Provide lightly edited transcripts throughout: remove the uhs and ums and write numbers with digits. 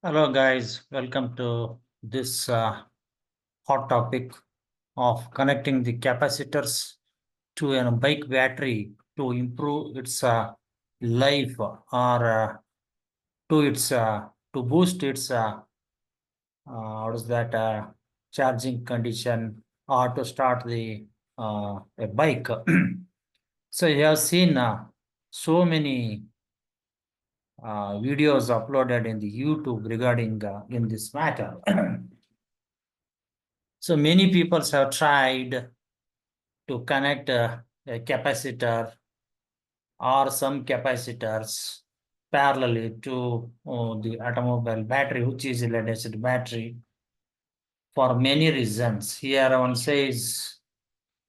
Hello, guys. Welcome to this hot topic of connecting the capacitors to a bike battery to improve its life or to boost its what is that charging condition or to start the a bike. So you have seen so many videos uploaded in the YouTube regarding in this matter. So many people have tried to connect a capacitor or some capacitors parallelly to the automobile battery, which is a lead acid battery, for many reasons. Here one says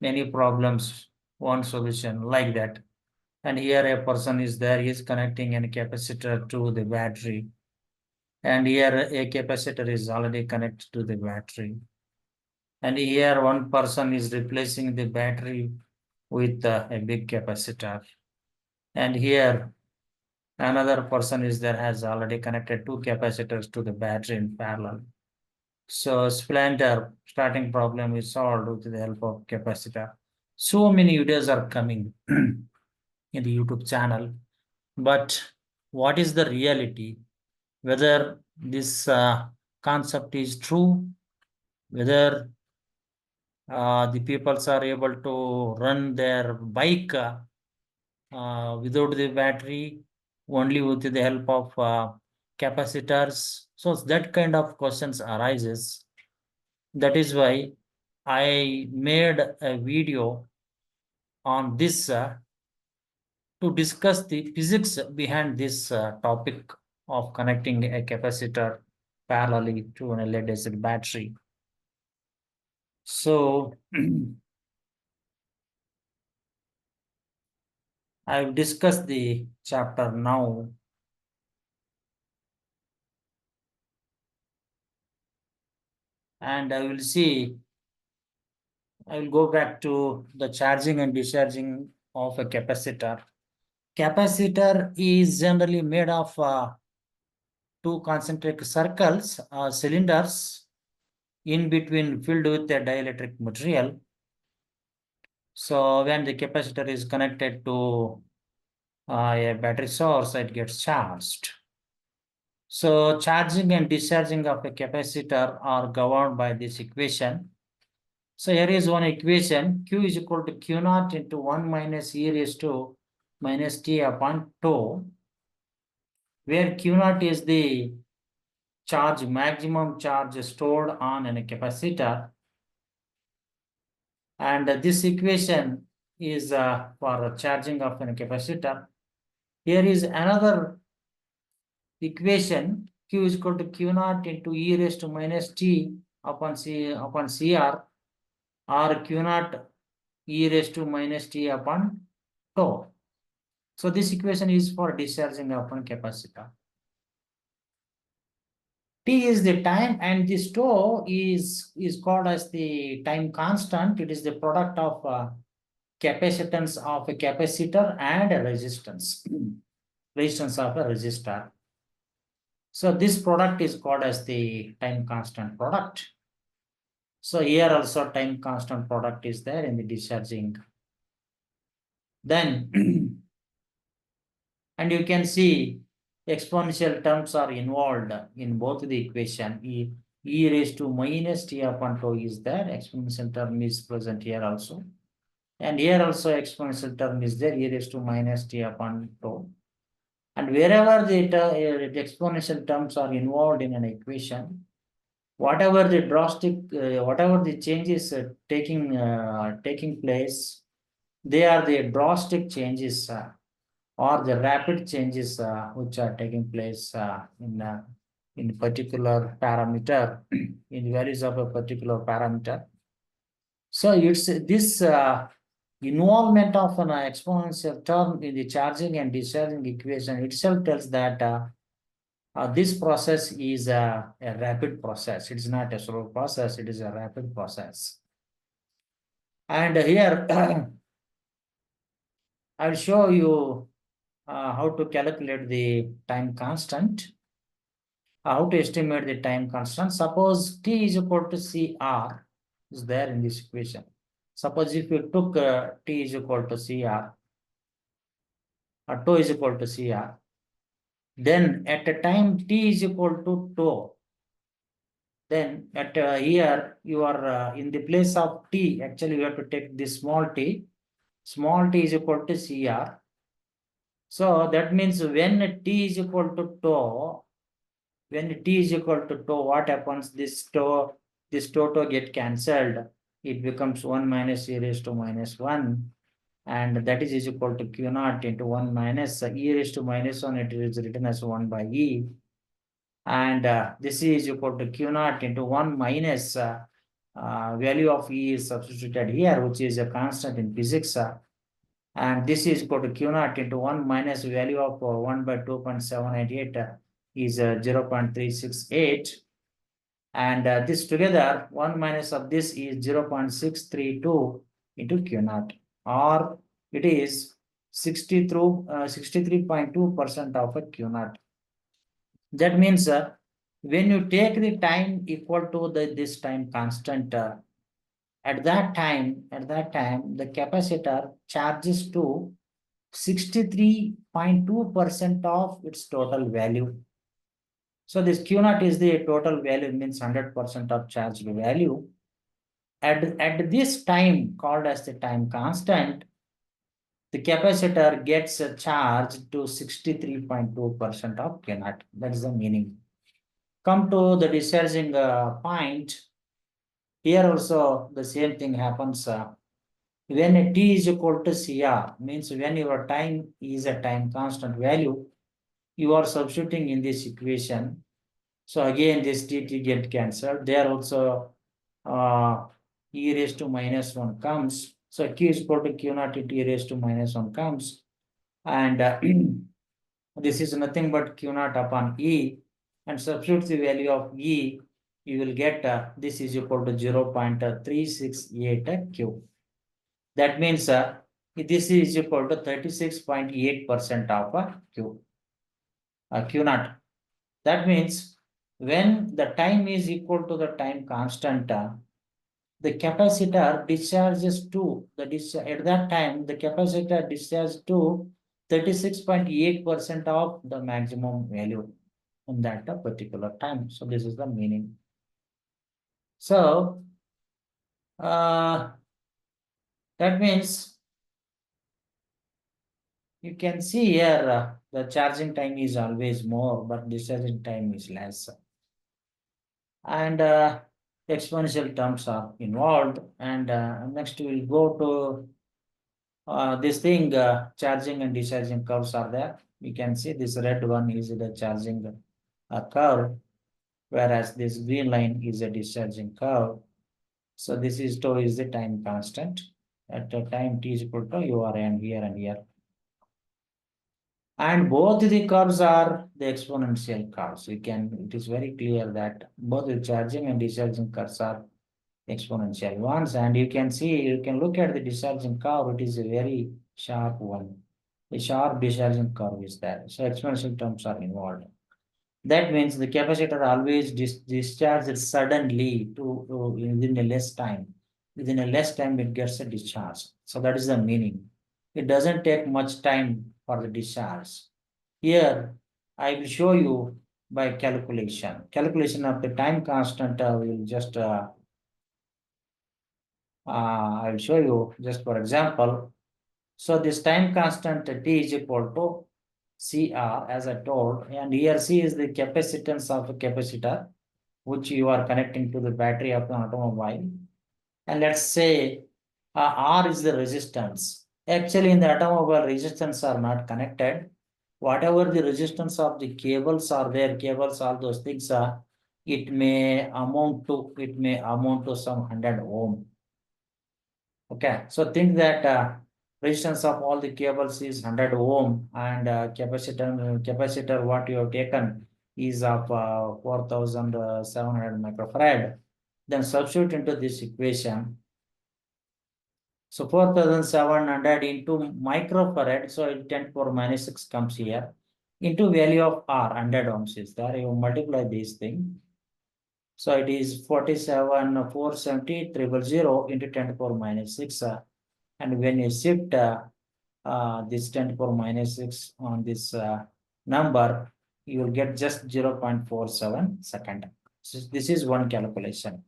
many problems, one solution like that. And here a person is there, he is connecting a capacitor to the battery. And here a capacitor is already connected to the battery. And here one person is replacing the battery with a big capacitor. And here another person is there has already connected two capacitors to the battery in parallel. So splinter starting problem is solved with the help of capacitor. So many videos are coming in the YouTube channel. But what is the reality? Whether this concept is true, whether the peoples are able to run their bike without the battery, only with the help of capacitors. So that kind of questions arises. That is why I made a video on this to discuss the physics behind this topic of connecting a capacitor parallelly to an lead acid battery. So I've discussed the chapter now. And I will go back to the charging and discharging of a capacitor. Capacitor is generally made of two concentric circles, cylinders, in between filled with a dielectric material. So when the capacitor is connected to a battery source, it gets charged. So charging and discharging of a capacitor are governed by this equation. So here is one equation, Q is equal to Q naught into 1 minus e raised to minus t upon tau, where Q naught is the maximum charge stored on a capacitor. And this equation is for charging of a capacitor. Here is another equation, Q is equal to Q naught into e raised to minus t upon CR, or Q naught e raised to minus t upon tau. So this equation is for discharging upon capacitor. T is the time and this tau is called as the time constant. It is the product of capacitance of a capacitor and a resistance, resistance of a resistor. So this product is called as the time constant product. So here also time constant product is there in the discharging. Then, and you can see exponential terms are involved in both the equation. E raised to minus t upon tau is there. Exponential term is present here also. And here also exponential term is there. E raised to minus t upon tau. And wherever the exponential terms are involved in an equation, whatever the whatever the changes taking place, they are the drastic changes or the rapid changes which are taking place in particular parameter, in values of a particular parameter. So it's this involvement of an exponential term in the charging and discharging equation itself tells that this process is a rapid process. It is not a slow process, it is a rapid process. And here I'll show you how to calculate the time constant. How to estimate the time constant? Suppose T is equal to CR is there in this equation. Suppose if you took T is equal to CR or tau is equal to CR, then at a time T is equal to tau, then at here you are in the place of T, actually you have to take this small t is equal to CR. So that means when T is equal to tau, when T is equal to tau, what happens? This tau get cancelled. It becomes 1 minus e raised to minus 1. And that is equal to Q naught into 1 minus e raised to minus 1. It is written as 1 by e. And this is equal to Q naught into 1 minus value of e is substituted here, which is a constant in physics. And this is equal to Q naught into 1 minus value of 1 by 2.788 is 0.368. And this together, 1 minus of this is 0.632 into Q naught, or it is 63.2% of a Q naught. That means when you take the time equal to this time constant, at that time, the capacitor charges to 63.2% of its total value. So this Q naught is the total value, means 100% of charged value. At this time called as the time constant, the capacitor gets charged to 63.2% of Q naught. That is the meaning. Come to the discharging point. Here also the same thing happens. When T is equal to CR, means when your time is a time constant value, you are substituting in this equation. So again, this dt get cancelled. There also e raised to minus 1 comes. So q is equal to q naught into e raised to minus 1 comes. And this is nothing but q naught upon e. And substitute the value of e, you will get this is equal to 0.368 q. That means this is equal to 36.8% of q naught. That means when the time is equal to the time constant, the capacitor discharges to at that time the capacitor discharges to 36.8% of the maximum value in that particular time. So this is the meaning. So that means you can see here the charging time is always more, but discharging time is less. And exponential terms are involved. And next we'll go to this thing, charging and discharging curves are there. You can see this red one is the charging curve, whereas this green line is a discharging curve. So this is tau is the time constant. At the time t is equal to you are and here and here. And both the curves are the exponential curves. It is very clear that both the charging and discharging curves are exponential ones. And you can look at the discharging curve, it is a very sharp one. A sharp discharging curve is there. So exponential terms are involved. That means the capacitor always discharges suddenly within a less time. Within a less time, it gets a discharge. So that is the meaning. It doesn't take much time for the discharge. Here, I will show you by calculation. Calculation of the time constant will just I will show you just for example. So this time constant T is equal to CR as I told, and here C is the capacitance of a capacitor which you are connecting to the battery of an automobile. And let's say R is the resistance. Actually, in the automobile, resistance are not connected. Whatever the resistance of the cables are there, cables, all those things are, it may amount to some 100 ohm. Okay, so think that resistance of all the cables is 100 ohm, and capacitor what you have taken is of 4700 microfarad. Then substitute into this equation. So 4700 into microfarad, so 10 to the minus 6 comes here. into value of R, 100 ohms is there. You multiply this thing. So it is 47,470,000 into 10 to the power minus 6. And when you shift this 10 to the power minus 6 on this number, you will get just 0.47 second. So this is one calculation.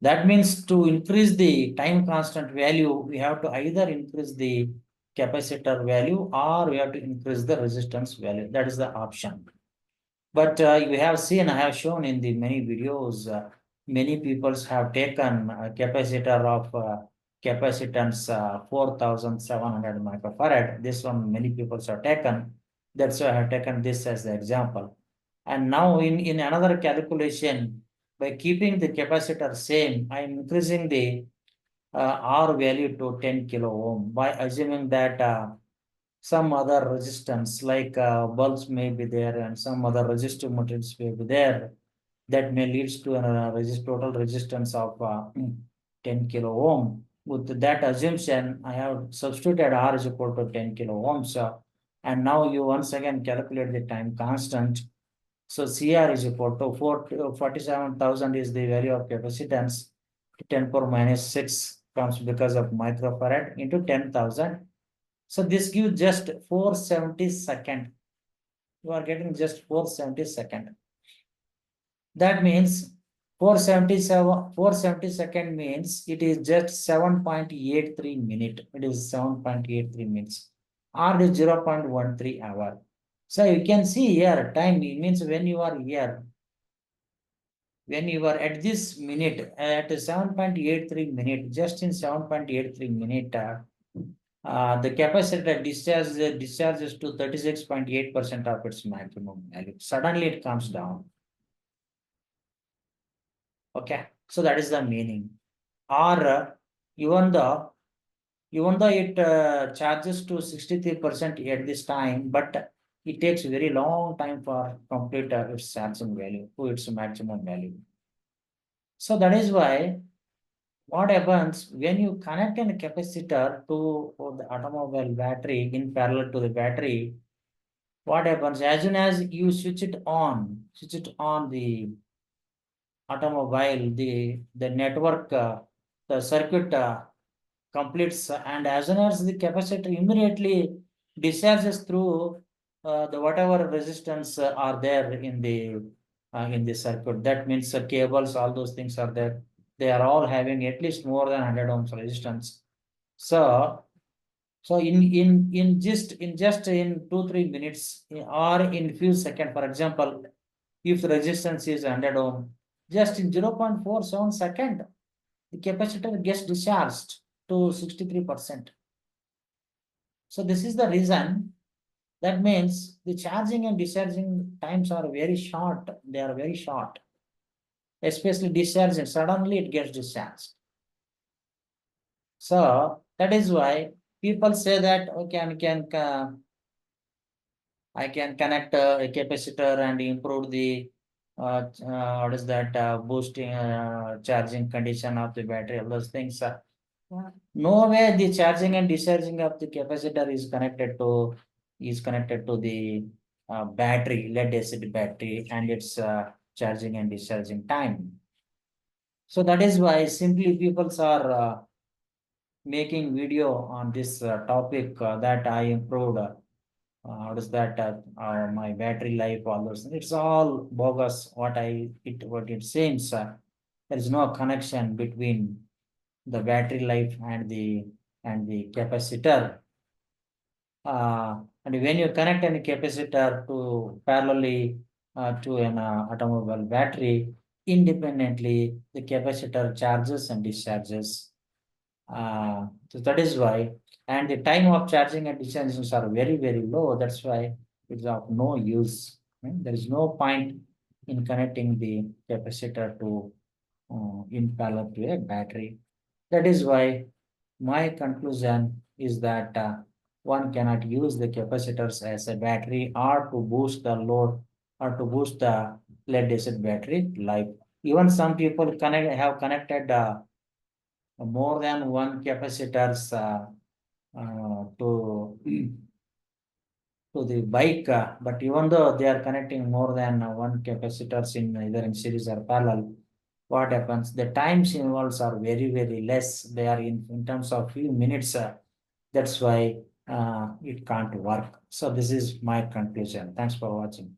That means to increase the time constant value, we have to either increase the capacitor value or we have to increase the resistance value. That is the option. But you have seen, I have shown in the many videos, many people have taken a capacitor of capacitance 4,700 microfarad. This one many people have taken. That's why I have taken this as the example. And now in another calculation, by keeping the capacitor same, I am increasing the R value to 10 kilo ohm by assuming that some other resistance like bulbs may be there and some other resistive materials may be there that may leads to a total resistance of 10 kilo ohm. With that assumption, I have substituted R is equal to 10 kilo ohms. And now you once again calculate the time constant. So CR is equal to 47,000 is the value of capacitance. 10 power minus 6 comes because of microfarad into 10,000. So this gives just 470 second. You are getting just 470 second. That means 470 second means it is just 7.83 minute. It is 7.83 minutes. R is 0.13 hour. So you can see here time means when you are here, when you are at this minute at 7.83 minute, just in 7.83 minute, the capacitor discharges to 36.8% of its maximum value. Suddenly it comes down. Okay, so that is the meaning. Or even though it charges to 63% at this time, but it takes very long time for complete its charging value to its maximum value. So that is why what happens when you connect a capacitor to the automobile battery in parallel to the battery, what happens as soon as you switch it on the automobile, the network, the circuit completes, and as soon as the capacitor immediately discharges through the whatever resistance are there in the circuit. That means cables, all those things are there. They are all having at least more than 100 ohms resistance. So in 2-3 minutes or in few seconds, for example, if the resistance is 100 ohm, just in 0.47 second, the capacitor gets discharged to 63%. So this is the reason. That means the charging and discharging times are very short. They are very short. Especially discharging, suddenly it gets discharged. So that is why people say that okay, I can connect a capacitor and improve the what is that boosting charging condition of the battery. All those things. No way the charging and discharging of the capacitor is connected to the battery, lead acid battery, and its charging and discharging time. So that is why simply people are making video on this topic that I improved. What is that? My battery life, all those things. It's all bogus. What it seems. There is no connection between the battery life and the capacitor. And when you connect any capacitor to parallelly to an automobile battery, independently the capacitor charges and discharges. So that is why, and the time of charging and discharging are very, very low. That's why it's of no use. There is no point in connecting the capacitor to in parallel to a battery. That is why my conclusion is that one cannot use the capacitors as a battery or to boost the load or to boost the lead acid battery life. Even some people have connected more than one capacitors to to the bike, but even though they are connecting more than one capacitors in either in series or parallel, what happens? The times involved are very, very less. They are in terms of few minutes. That's why it can't work. So this is my conclusion. Thanks for watching.